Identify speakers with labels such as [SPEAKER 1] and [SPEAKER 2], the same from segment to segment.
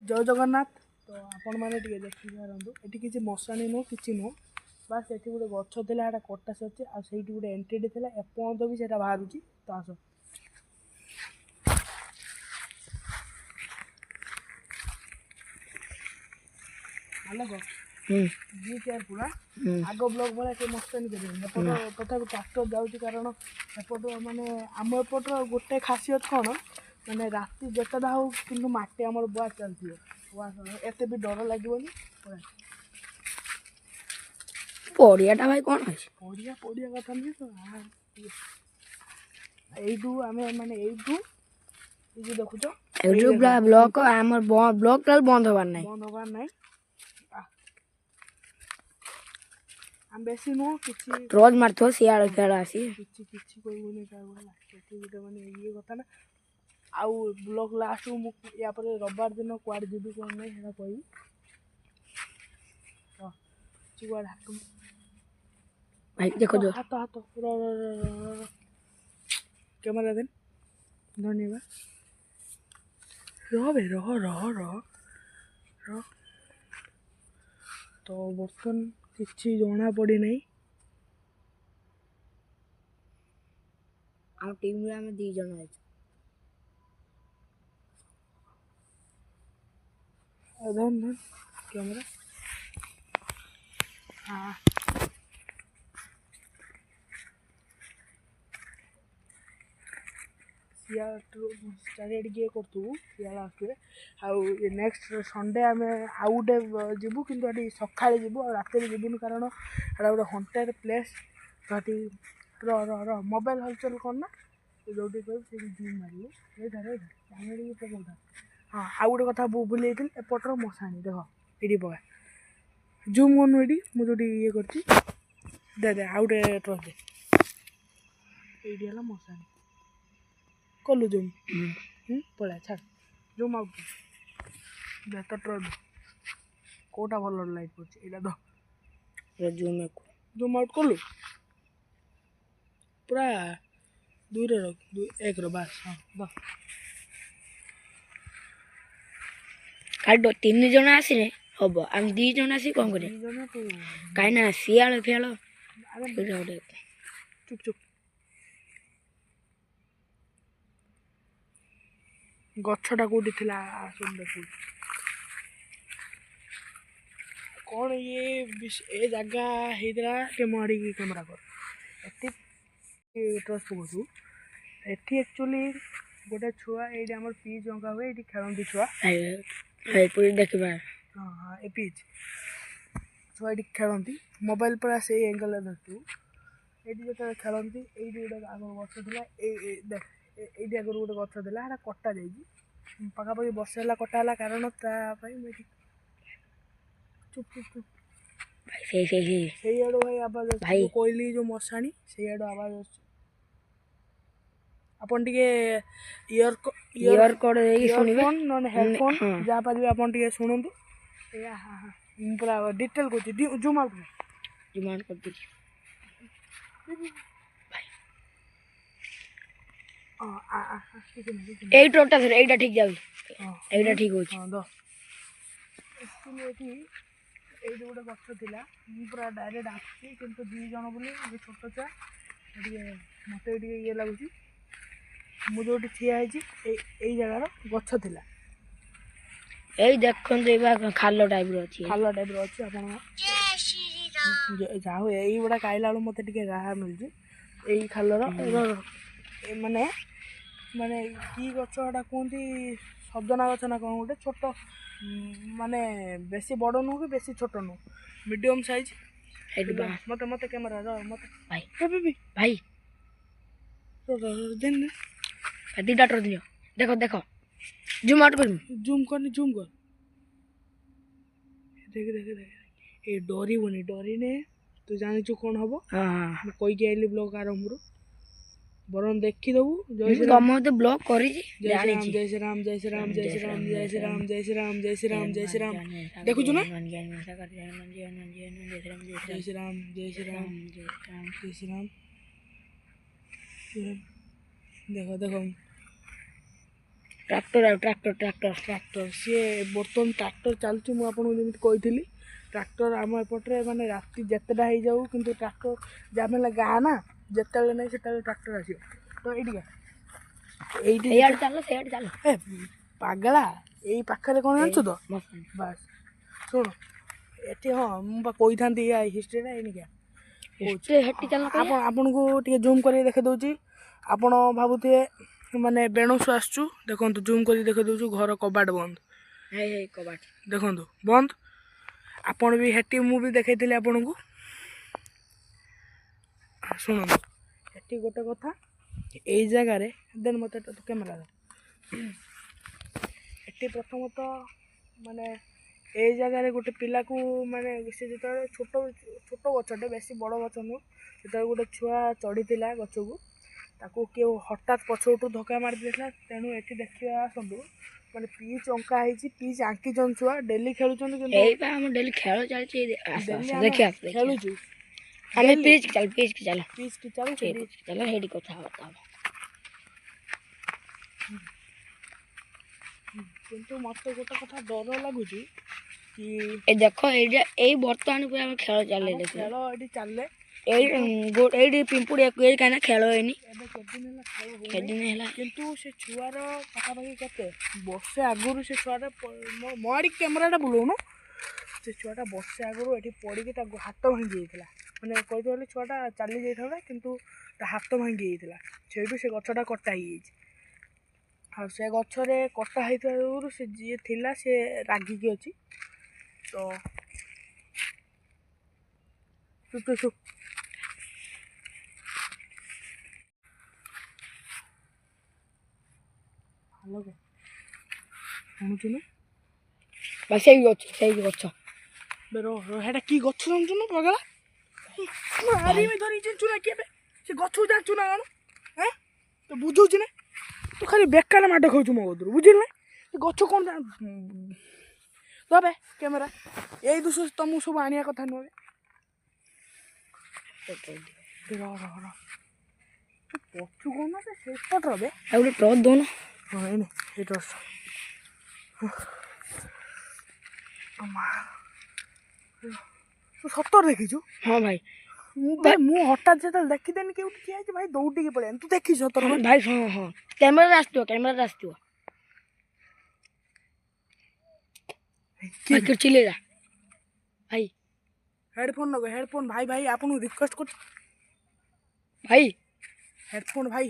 [SPEAKER 1] जय जगन्नाथ। तो आपण मैंने देखी पारतु ये किसी मशाणी नुह कि नुह बास ये गोटे गच था कटा सरी आई गोटे एंट्री था एपर्त भी से बाहर तो आस आलोक बी केयरफुल आग ब्लक भाया के मस्तानी करें तथा ट्राक्टर जाऊँगी कारण एपट माने आम एपटर गोटे खासियत कौन माने राति जेतटा हो कि माटी आम बुआ चलती एत भी डर लगे
[SPEAKER 2] पड़ियाटा भाई कौन अच्छे
[SPEAKER 1] पड़िया पड़िया कथा नहीं तो यू आम माने यू देखुच
[SPEAKER 2] ब्लॉक आम ब्लॉक बंद हबार ना
[SPEAKER 1] बंद हबार ना आम बेसी नुह कि
[SPEAKER 2] रोज मारथो सियाड़ फियाड़ आसी
[SPEAKER 1] किसी कहबूनी गोटे मैंने ये कथा ना आउ ब्लॉक लास्ट या रविवार दिन कुआड़े जीवी कौन नहीं है कही
[SPEAKER 2] भाई देखो जो
[SPEAKER 1] हाथ हाथ कैमरा देन धन्यवाद रह बे रह रह रह रह तो बर्तन किसी जना पड़ी नहीं
[SPEAKER 2] आम टीम रे आम 2 जन आइछ
[SPEAKER 1] धन धन कैमरा हाँ चारिए करूँ लास्ट आउ नेक्स्ट संडे आम आउ गोटे जीवु कि सका जीवु रात जीवन कारण एटा गोटे हंटेड प्लेस र मोबाइल हलचल करना जो जूम मारे पकड़ा हाँ आउ गोटे कथा बुले एपटर मशाणी देख ये पका जूम करूँ ये मुझे ये कर दे दे आउ गोटे ट्रस दे ये मशाणी कलु जूम पड़ा छाड़ जूम आउट दे तो ट्रस कोटा भल लाइट पड़ा दो जूम आउट कलु पूरा 2 रे रख 1 रो बस हाँ द
[SPEAKER 2] काटो 3 जन आसिने हम आम 2 जन आसी कौन करे कहीं ना सियाड़ फियाड़
[SPEAKER 1] चुप चुप गछटा कौटी थी देखो कौन ये जगह होता के माड़ी कैमेरा कर ट्रस पकड़ू एटी एक्चुअली गोटे छुआ ये आम पिच अंका हुए ये खेलती छुआ
[SPEAKER 2] देखा
[SPEAKER 1] हाँ हाँ ये पिच छुआ ये खेलती मोबाइल पूरा से एंगल देखू ये जो खेलती ये गोटे आग गछ था ये आगर गोटे गछ था कटा जा पखापाखि वर्ष है कटा है कारण चुप चुप चुप से आड़ भाई आवाज कहली जो मशाणी से आड़ आवाज आपन टिके इयर कड इयरफोन नन हेडफोन जा पारे आपन टिके सुनंतु या हां हां पूरा डिटेल को जूम आउट कर दे भाई
[SPEAKER 2] एई टोटा सर एईटा ठीक जावी एईटा ठीक होची
[SPEAKER 1] हां दो एक्चुअली एटी एई गोटे गछ थिला पूरा डायरेक्ट आसी किंतु 2 जन बोली छोट छुआ मत ये लगुच मुझे ठिया जगार गछ थिला
[SPEAKER 2] एई देखन खाल टाइप रो अछि
[SPEAKER 1] आपन जाओ यही गुड़ा खाइला मत मिलती यही खालर माने माने कि गछटा कहते सजना गछ ना कौन गोटे छोट माने बेसी बड़ नुह कि बेसी छोट नुह मीडियम साइज मत मत कैमरा मत भाई
[SPEAKER 2] भाई
[SPEAKER 1] देन
[SPEAKER 2] दीटा ट्रस दियो देखो देखो जूम आउट कर
[SPEAKER 1] जूम कर देख देख देख ये डरी ने तू जानी कौन हम
[SPEAKER 2] हां
[SPEAKER 1] कई आइली ब्लॉग आरंभ बरन देखी दबू
[SPEAKER 2] जय श्री राम तो ब्लॉक करी
[SPEAKER 1] जय श्री राम जय श्री राम जय श्री राम जय श्री राम जय श्री राम जय श्री राम जय श्री राम देखु ना जय श्री राम जय श्री राम जय श्री राम देखो देखो
[SPEAKER 2] ट्रैक्टर ट्रैक्टर ट्रैक्टर
[SPEAKER 1] ट्राक्टर सी बर्तमान ट्राक्टर चलुଛି ମୁଁ ଆପଣଙ୍କୁ ଯେମିତି କହିଥିଲି ट्राक्टर ଆମ ଏପଟରେ ମାନେ ରାତି ଯେତେଟା ହେଇଯାଉ କିନ୍ତୁ ट्राक्टर ଯାହା ହେଲେ ଗାଁ ନା ଯେତେବେଳେ ନାହିଁ ସେତେବେଳେ ट्राक्टर ଆସିବ ତ ଏଇଠିକା ଏଇଠି
[SPEAKER 2] ସେଇଆଡ଼େ ଚାଲ ସେଇଆଡ଼େ ଚାଲ
[SPEAKER 1] ଏ ପାଗଳା ଏଇ ପାଖରେ କ'ଣ ଜାଣିଛୁ ତ ବାସ୍ ଶୁଣ ଏଠି ହଁ ମୁଁ ବା କହିଥାନ୍ତି ଏଇ ହିଷ୍ଟ୍ରିଟା ଏଇନିକା
[SPEAKER 2] ହେଠି ଚାଲ
[SPEAKER 1] ଆପଣଙ୍କୁ ଟିକେ ଜୁମ୍ କରିକି ଦେଖେଇ ଦେଉଛି ଆପଣ ଭାବୁଥିବେ ମାନେ ବେଣୁସୁ ଆସୁଛୁ ଦେଖନ୍ତୁ ଜୁମ୍ କରିକି ଦେଖେଇ ଦେଉଛୁ ଘର କବାଟ ବନ୍ଦ
[SPEAKER 2] କବାଟ
[SPEAKER 1] ଦେଖନ୍ତୁ ବନ୍ଦ ଆପଣ ବି ହେଠି ମୁଁ ବି ଦେଖେଇଥିଲି ଆପଣଙ୍କୁ ଶୁଣନ୍ତୁ ହେଠି ଗୋଟେ କଥା ଏଇ ଜାଗାରେ ଦେନ୍ ମୋତେ କ୍ୟାମେରା ଏଠି ପ୍ରଥମତଃ ମାନେ ଏଇ ଜାଗାରେ ଗୋଟେ ପିଲାକୁ ମାନେ ସେ ଯେତେବେଳେ ଛୋଟ ଗଛଟେ ବେଶୀ ବଡ଼ ଗଛ ନୁହଁ ଯେତେବେଳେ ଗୋଟେ ଛୁଆ ଚଢ଼ିଥିଲା ଗଛକୁ ତାକୁ କିଏ ହଠାତ୍ ପଛପଟୁ ଧକ୍କା ମାରି ଦେଇଥିଲା ତେଣୁ ଏଠି ଦେଖିବା ଆସନ୍ତୁ ମାନେ ପିଚ୍ ଅଙ୍କା ହେଇଛି ପିଚ୍ ଆଙ୍କିଛନ୍ତି ଛୁଆ ଡେଲି ଖେଳୁଛନ୍ତି କିନ୍ତୁ
[SPEAKER 2] ଏଇପା ଆମ ଡେଲି ଖେଳ ଚାଲିଛି ଦେଖିଆ
[SPEAKER 1] ଖେଳୁଛୁ
[SPEAKER 2] ଆମେ ପିଚ୍ କି ଚାଲ
[SPEAKER 1] ପିଚ୍ କି ଚାଲୁ
[SPEAKER 2] ଚାଲ ହେଇଠି କଥାବାର୍ତ୍ତା ହବା
[SPEAKER 1] କିନ୍ତୁ ମୋତେ ଗୋଟେ କଥା ଡର ଲାଗୁଛି କି
[SPEAKER 2] ଏ ଦେଖ ଏଇ ବର୍ତ୍ତମାନ ପୁରା ଆମେ ଖେଳ ଚାଲେ ଦେଖ
[SPEAKER 1] ଖେଳ ଏଠି ଚାଲେ
[SPEAKER 2] ଏଇଠି ପିମ୍ପୁଡ଼ି ଏଇ କାହିଁକିନା ଖେଳ ହେଇନି
[SPEAKER 1] ଏବେ କେତେଦିନ ହେଲା ଖେଳ
[SPEAKER 2] କେଦିନ ହେଲା
[SPEAKER 1] କିନ୍ତୁ ସେ ଛୁଆର ପାଖାପାଖି କେତେ ବର୍ଷେ ଆଗରୁ ସେ ଛୁଆଟା ମୋ ଆଡ଼ିକି କ୍ୟାମେରାଟା ବୁଲଉନୁ ସେ ଛୁଆଟା ବର୍ଷେ ଆଗରୁ ଏଠି ପଡ଼ିକି ତା ହାତ ଭାଙ୍ଗି ଯାଇଥିଲା ମାନେ କହିଦେଲେ ଛୁଆଟା ଚାଲି ଯାଇଥାନ୍ତା କିନ୍ତୁ ତା ହାତ ଭାଙ୍ଗି ଯାଇଥିଲା ସେଇଠୁ ସେ ଗଛଟା କଟା ହେଇଯାଇଛି ଆଉ ସେ ଗଛରେ କଟା ହେଇଥିବାରୁ ସେ ଯିଏ ଥିଲା ସେ ରାଗିକି ଅଛି ତ ହ୍ୟାଲୋ ଶୁଣୁଛୁ ନା
[SPEAKER 2] ବା ସେଇ ଗଛ
[SPEAKER 1] ହେଟା କି ଗଛ ଜାଣିଛୁ ନା ପଗଲା ମାରିମି ଧରି ଜାଣିଛୁ ନା କିଏ ସେ ଗଛକୁ ଜାଣିଛୁ ନା କ'ଣ ହଁ ତ ବୁଝଉଛି ନା ତୁ ଖାଲି ବେକାର ମାଡ଼ ଖାଉଛୁ ମୋ କତରୁ ବୁଝିଲୁ ନା ସେ ଗଛ କ'ଣ ଦବେ କ୍ୟାମେରା ଏଇ ଦୋଷ ତମକୁ ସବୁ ଆଣିବା କଥା ନୁହେଁ ପଛୁ କ'ଣ ନା ସେ ସେପଟ ରବେ
[SPEAKER 2] ଆଉ ଗୋଟେ ଟର୍ଚ ଦଉନ
[SPEAKER 1] ହଁ ଏଇନେ ଏଇ ଟର୍ଚ ତୁ ସତରେ ଦେଖିଛୁ
[SPEAKER 2] ହଁ ଭାଇ
[SPEAKER 1] ମୁଁ ହଠାତ୍ ଯେତେବେଳେ ଦେଖିଦେନି କେଉଁଠି ଠିଆ ହେଇଛି ଭାଇ ଦୌଡ଼ିକି ପଳେଇ ତୁ ଦେଖିଛୁ ସତରେ
[SPEAKER 2] ଭାଇ ହଁ କ୍ୟାମେରାରେ ଆସିଥିବ ଚିଲେଇଲା ଭାଇ
[SPEAKER 1] ହେଡ଼ଫୋନ୍ ଲଗାଇ ହେଡ଼ଫୋନ୍ ଭାଇ ଆପଣଙ୍କୁ ରିକ୍ୱେଷ୍ଟ କରୁଛି
[SPEAKER 2] ଭାଇ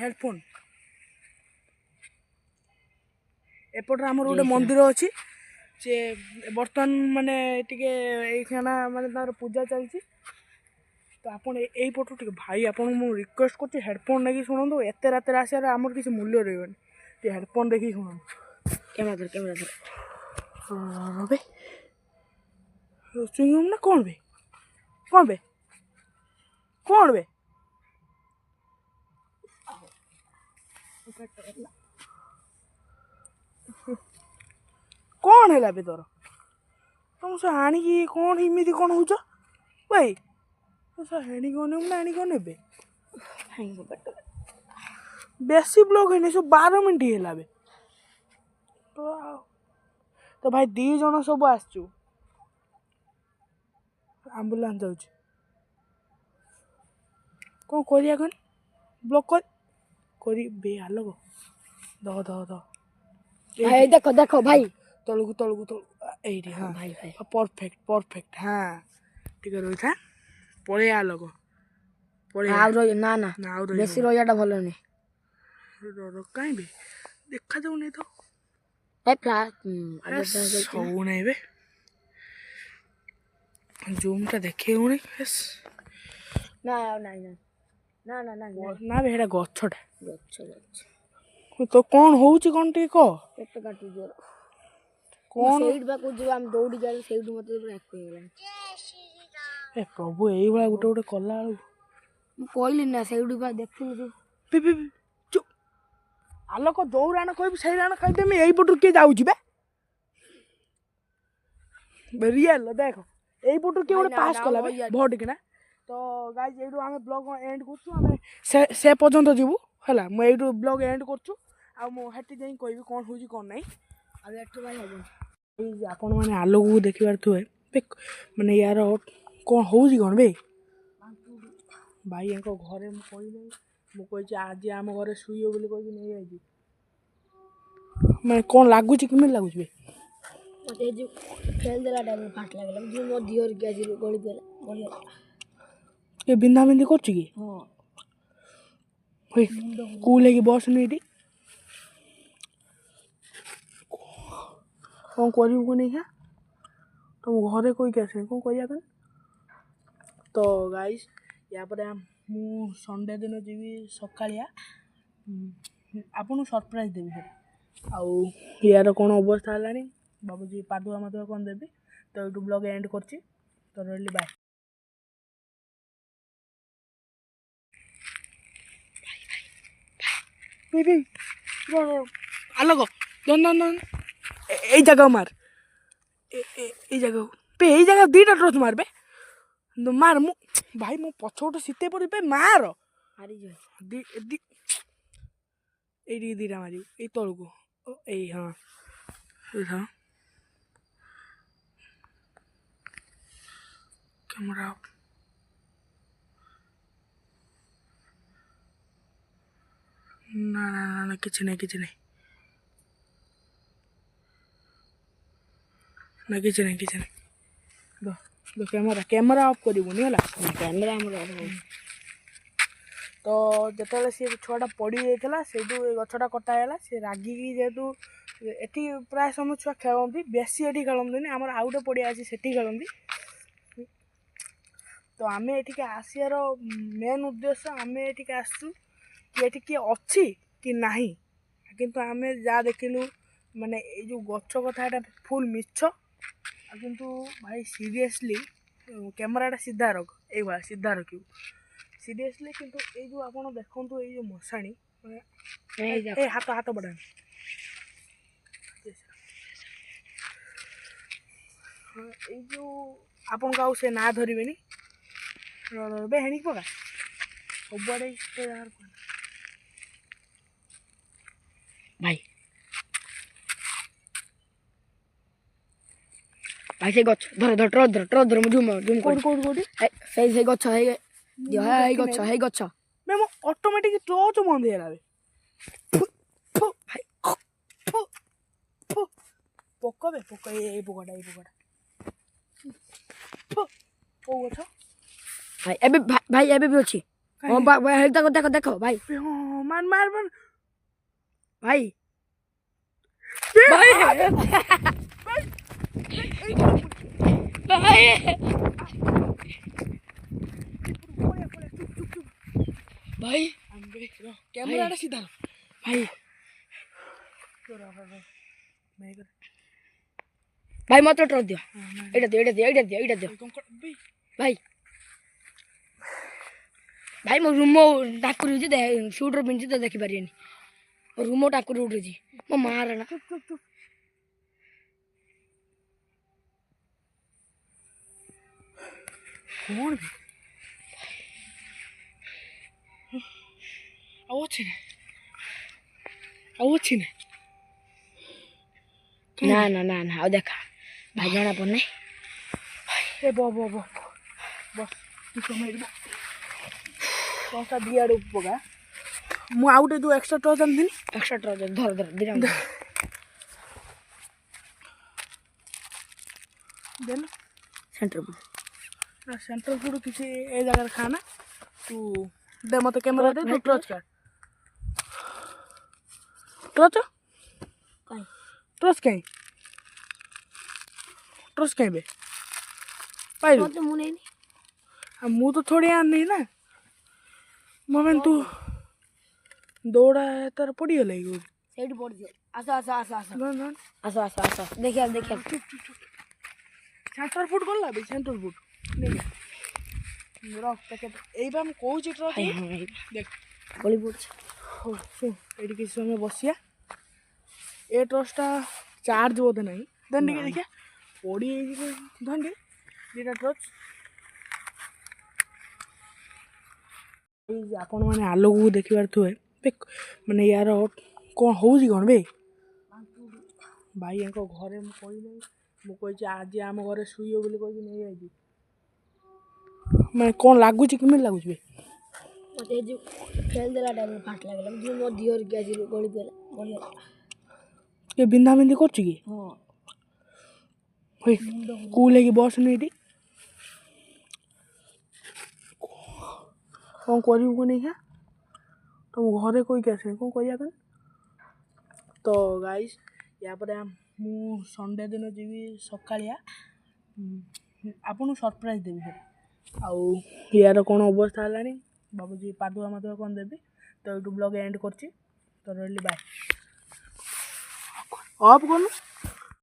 [SPEAKER 1] ହେଡ଼ଫୋନ୍ ଏପଟରେ ଆମର ଗୋଟେ ମନ୍ଦିର ଅଛି ସେ ବର୍ତ୍ତମାନ ମାନେ ଟିକେ ଏଇখানা ମାନେ ତାର ପୂଜା ଚାଲିଛି ତ ଆପଣ ଏଇପଟୁ ଟିକେ ଭାଇ ଆପଣଙ୍କୁ ମୁଁ ରିକ୍ୱେଷ୍ଟ କରୁଛି ହେଡ଼ଫୋନ୍ ନେଇକି ଶୁଣନ୍ତୁ ଏତେ ରାତିରେ ଆସିବାରେ ଆମର କିଛି ମୂଲ୍ୟ ରହିବନି ଟିକେ ହେଡ଼ଫୋନ୍ ଦେଖିକି ଶୁଣନ୍ତୁ
[SPEAKER 2] କ୍ୟାମେରା
[SPEAKER 1] ବେ ଚୁଇଙ୍ଗମ୍ ନା କ'ଣ ବେ କ'ଣ କ'ଣ ହେଲା ବେ ତୋର ତମ ସେ ଆଣିକି କ'ଣ ଏମିତି କ'ଣ ହେଉଛ ଭାଇ ସେ ଆଣିକି ନେବେ ବେଶୀ ବ୍ଲକ୍ ହେଇନି ସବୁ 12 ମିନିଟ୍ ହେଲା ବେ ତ ଭାଇ 2 ଜଣ ସବୁ ଆସିଛୁ ଆମ୍ବୁଲାନ୍ସ ଯାଉଛି କ'ଣ କରିବା କ'ଣ ବ୍ଲକ୍ କରି ବେ ଆଲୋକ
[SPEAKER 2] ଦେଖ ଭାଇ
[SPEAKER 1] ତଳକୁ ଏଇଠି ହଁ
[SPEAKER 2] ଭାଇ
[SPEAKER 1] ପରଫେକ୍ଟ ହଁ ଟିକେ ରହିଥା ପଳେଇ ଆଲୋକ
[SPEAKER 2] ନା ବେଶୀ ରହିବାଟା ଭଲ ନୁହେଁ
[SPEAKER 1] କାହିଁ ବେ ଦେଖାଯାଉନି ତ ସବୁ ନାହିଁ ବେ ଜୁମ୍ଟା ଦେଖେଇ ହଉନି
[SPEAKER 2] ନା
[SPEAKER 1] ବେ ସେଇଟା ଗଛଟା
[SPEAKER 2] ଗଛ
[SPEAKER 1] ତ କ'ଣ ହଉଛି କ'ଣ ଟିକେ କହ
[SPEAKER 2] ପେଟ କାଟୁଛି
[SPEAKER 1] କ'ଣ
[SPEAKER 2] ସେଇଠି ବା କହୁଛୁ ଆମେ ଦୌଡ଼ି ଯାଉ ସେଇଠୁ ମୋତେ ହେଇଗଲାଣି
[SPEAKER 1] ଏ ପ୍ରଭୁ ଏଇଭଳିଆ ଗୋଟେ କଲା ବେଳକୁ
[SPEAKER 2] ମୁଁ କହିଲି ନା ସେଇଠୁ ବା ଦେଖିଲୁ
[SPEAKER 1] ଚୁପ୍ ଆଲୋକ ଯୋଉ ରାଣ କହିବୁ ସେଇ ରାଣ ଖାଇଦେମି ଏଇପଟରୁ କିଏ ଯାଉଛି ବେ ରିଏଲ୍ ଦେଖ ଏଇପଟରୁ କିଏ ଗୋଟେ ପାସ୍ କଲା ଭୋଟ କିନା ତ ଗାଇଜ୍ ଏଇଠୁ ଆମେ ବ୍ଲଗ୍ ଏଣ୍ଡ କରୁଛୁ ଆମେ ସେ ପର୍ଯ୍ୟନ୍ତ ଯିବୁ ହେଲା ମୁଁ ଏଇଠୁ ବ୍ଲଗ୍ ଏଣ୍ଡ କରୁଛୁ ଆଉ ମୁଁ ହେଠି ଯାଇ କହିବି କ'ଣ ହେଉଛି କ'ଣ ନାହିଁ।
[SPEAKER 2] ଆଉ ଏଠୁ ଭାଇ ହବନି।
[SPEAKER 1] ଏଇ ଯେ ଆପଣମାନେ ଆଲୋକକୁ ଦେଖିପାରୁଥିବେ ମାନେ ୟାର କ'ଣ ହେଉଛି କ'ଣ ବେ ଭାଇଙ୍କ ଘରେ ମୁଁ କହିନାହିଁ। ମୁଁ କହିଛି ଆଜି ଆମ ଘରେ ଶୋଇବ ବୋଲି କହିକି ନେଇଯାଇଛି। ମାନେ କ'ଣ ଲାଗୁଛି କେମିତି ଲାଗୁଛି ବେ?
[SPEAKER 2] ମତେ ଏ ଯୋଉ ଫେଲ ଦେଲା ଟାଇମ୍ ଫାଟ ଲାଗିଲା ଯୋଉ ମୋ ଦିହରେ ଗ୍ୟାସ ଗଳି ଗଳିଗଲା।
[SPEAKER 1] ଏ ବିନ୍ଧା ବିନ୍ଧି କରୁଛି କି?
[SPEAKER 2] ହଁ
[SPEAKER 1] ଭାଇ କୁଲ୍ ହେଇକି ବସନି ଏଠି। କ'ଣ କରିବୁ କ'ଣ ନେଇକା ତମ ଘରେ କହିକି ଆସିନି କ'ଣ କରିବା ପାଇଁ। ତ ଗାଇସ୍ ୟା ପରେ ମୁଁ ସଣ୍ଡେ ଦିନ ଯିବି ସକାଳିଆ ଆପଣଙ୍କୁ ସରପ୍ରାଇଜ୍ ଦେବି ସେଟା। ଆଉ ୟାର କ'ଣ ଅବସ୍ଥା ହେଲାଣି ଭାବୁଛି ପାଦୁଆ ମାଦୁଆ କ'ଣ ଦେବି। ତ ଏଇଠୁ ବ୍ଲଗ୍ ଏଣ୍ଡ କରୁଛି। ତ ରହିଲି ବାଏ। ଆଲୋକ ଧନ এই জায়গা মার এই জায়গা বে এই জায়গা দুইটা টর্চ মারবে মার মু ভাই মো পଛ ଗୋଟେ ଶୀତେ ପଡ଼ି ବେ ମାର
[SPEAKER 2] ହାରିଯିବ।
[SPEAKER 1] ଏଇଠିକି ଦୁଇଟା ମାରିବୁ ଏଇ ତଳକୁ ଏଇ ହଁ କ୍ୟାମେରା ନା ନା ନା ନା କିଛି ନାହିଁ କିଛି ନାହିଁ ନା କିଛି ନାହିଁ କିଛି ନାହିଁ। କ୍ୟାମେରା ଅଫ୍ କରିବୁନି ହେଲା।
[SPEAKER 2] କ୍ୟାମେରା ଆମର
[SPEAKER 1] ତ ଯେତେବେଳେ ସେ ଛୁଆଟା ପଡ଼ିଯାଇଥିଲା ସେଇଠୁ ଏ ଗଛଟା କଟା ହେଇଗଲା। ସେ ରାଗିକି ଯେହେତୁ ଏଠି ପ୍ରାୟ ସମୟ ଛୁଆ ଖେଳନ୍ତି ବେଶୀ ଏଠି ଖେଳନ୍ତିନି ଆମର ଆଉ ଗୋଟେ ପଡ଼ିଆ ଅଛି ସେଠି ଖେଳନ୍ତି। ତ ଆମେ ଏଠିକି ଆସିବାର ମେନ୍ ଉଦ୍ଦେଶ୍ୟ ଆମେ ଏଠିକି ଆସିଛୁ କି ଏଠି କିଏ ଅଛି କି ନାହିଁ। କିନ୍ତୁ ଆମେ ଯାହା ଦେଖିଲୁ ମାନେ ଏଇ ଯେଉଁ ଗଛ କଥା ଏଇଟା ଫୁଲ୍ ମିଛ। ଆଉ କିନ୍ତୁ ଭାଇ ସିରିୟସଲି କ୍ୟାମେରାଟା ସିଧା ରଖ ଏଇଭଳିଆ ସିଧା ରଖିବୁ ସିରିୟସଲି। କିନ୍ତୁ ଏଇ ଯେଉଁ ଆପଣ ଦେଖନ୍ତୁ ଏଇ ଯେଉଁ ମଶାଣି ଏ ହାତ ବଢ଼ାନ୍ତୁ ଏଇ ଯେଉଁ ଆପଣଙ୍କୁ ଆଉ ସେ ନାଁ ଧରିବେନି ବେ ହେଣିକି ପକା ସବୁଆଡ଼େ
[SPEAKER 2] ଭାଇ ଭାଇ ସେଇ ଗଛ ଧର ଟ୍ରଚ୍ ଧର ମୁଁ ଜୁମ୍
[SPEAKER 1] କୋଉଠି
[SPEAKER 2] ସେଇ ଗଛ ହେଇ ଗଛ
[SPEAKER 1] ବେ ମୋ ଅଟୋମେଟିକ୍ ଟର୍ଚ୍ଚ ବନ୍ଦ ହେଇଗଲା ବେ ଭାଇ ପୋକ ଏଇ ପୋକଟା କୋଉ ଗଛ
[SPEAKER 2] ଭାଇ ଏବେ ବି ଅଛି। ହଁ ଦେଖ ଭାଇ
[SPEAKER 1] ମାର
[SPEAKER 2] ଭାଇ ଭାଇ
[SPEAKER 1] କ୍ୟାମେରାଟା ସିଧା
[SPEAKER 2] ଭାଇ ଭାଇ ମତେ ଟ୍ରଚ୍ ଦିଅ ଏଇଟା ଦିଅ ଭାଇ ଭାଇ ମୋ ରୁମ ଟାଙ୍କୁରି ହେଉଛି ସୁଟ୍ର ପିନ୍ଧିଛି ତ ଦେଖିପାରିବେନି ମୋ ରୁମ ଟାଙ୍କୁରି ଉଠୁଛି ମୋ ମାଆର ନା
[SPEAKER 1] କ'ଣ ଆଉ ଅଛି ନା
[SPEAKER 2] ନା ଆଉ ଦେଖା ଭାଇ ଜଣା ପଡ଼ୁନି
[SPEAKER 1] ଏ ବସ ଟର୍ଚ୍ଚଟା ଦି ଆଡ଼କୁ ପକା। ମୁଁ ଆଉ ଗୋଟେ ଯେଉଁ ଏକ୍ସଟ୍ରା ଟର୍ଚ୍ଚ ଆଣିଥିଲି
[SPEAKER 2] ଏକ୍ସଟ୍ରା ଟର୍ଚ୍ଚ ଧର ଦିଟା
[SPEAKER 1] ଦେଲ
[SPEAKER 2] ସେଣ୍ଟର
[SPEAKER 1] ଫୁଡ଼ କିଛି ଏ ଜାଗାରେ ଖାନା ତୁ ଦେ ମତେ କ୍ୟାମେରା ଦେ ତୁ ଟର୍ଚ୍ଚ କାଟ ଟର୍ଚ୍ଚ କାଇଁ ବେ ପାଇଲୁ
[SPEAKER 2] ମୁଁ ନେଇନି
[SPEAKER 1] ମୁଁ ତ ଥୋଡ଼ି ଆଣିନି ନା ମାନେ ତୁ ଦୌଡ଼ା ତାର ପଡ଼ିଗଲା କି
[SPEAKER 2] ସେଇଠି ପଡ଼ିଯିବ ଆସ ଦେଖିଆ
[SPEAKER 1] ସେଣ୍ଟର ଫୁଟ୍ ଗଲା ବେ ସେଣ୍ଟର ଫୁଟ୍ ରଖ ପ୍ୟାକେଟ୍ ଏଇବା ମୁଁ କହୁଛି ଟର୍ଚ୍ଚ ଦେଖ
[SPEAKER 2] ଗଳି ପଡ଼ୁଛି।
[SPEAKER 1] ହଉ ଶୁଣ ଏଇଠି କିଛି ସମୟ ବସିବା ଏ ଟର୍ଚ୍ଚଟା ଚାର୍ଜ ବୋଧେ ନାହିଁ ଦେନ୍ ଟିକେ ଦେଖିବା ପଡ଼ିଯାଇଛି ଧନ ଦୁଇଟା ଟର୍ଚ୍ଚ ଆପଣମାନେ ଆଲୋକକୁ ଦେଖିପାରୁଥିବେ ମାନେ ୟାର କ'ଣ ହେଉଛି କ'ଣ ବେ ଭାଇଙ୍କ ଘରେ ମୁଁ କହିଲି ମୁଁ କହିଛି ଆଜି ଆମ ଘରେ ଶୋଇବ ବୋଲି କହିକି ନେଇଯାଇଛି ମାନେ କ'ଣ ଲାଗୁଛି କେମିତି ଲାଗୁଛି ବେ
[SPEAKER 2] ମୋତେ ଏ ଯେଉଁ ଫେଲ୍ ଦେଲା ଟାଇମ୍ରେ ଫାଟ ଲାଗିଲା ଯେଉଁ ମୋ ଦିହରେ ଗ୍ୟାସ୍ ଗଳି ଗଳିଗଲା
[SPEAKER 1] କିଏ ବିନ୍ଧା ବିନ୍ଧି କରୁଛି କି
[SPEAKER 2] ହଁ
[SPEAKER 1] ଭାଇ କୁଲ୍ ହେଇକି ବସନି ଏଠି କ'ଣ କରିବୁ କ'ଣ ନେଇକା ତମ ଘରେ କହିକି ଆସିନି କ'ଣ କରିବା କ'ଣ ତ ଗାଇସ୍ ୟା ପରେ ମୁଁ ସଣ୍ଡେ ଦିନ ଯିବି ସକାଳିଆ ଆପଣଙ୍କୁ ସରପ୍ରାଇଜ୍ ଦେବି ସେଟା ଆଉ ୟାର କ'ଣ ଅବସ୍ଥା ହେଲାଣି ଭାବୁଛି ପାଦୁଆ ମାଦୁଆ କ'ଣ ଦେବି ତ ଏଇଠୁ ବ୍ଲଗ୍ ଏଣ୍ଡ କରୁଛି ତ ରହିଲି ବାଏ ଅଫ୍ କରୁନୁ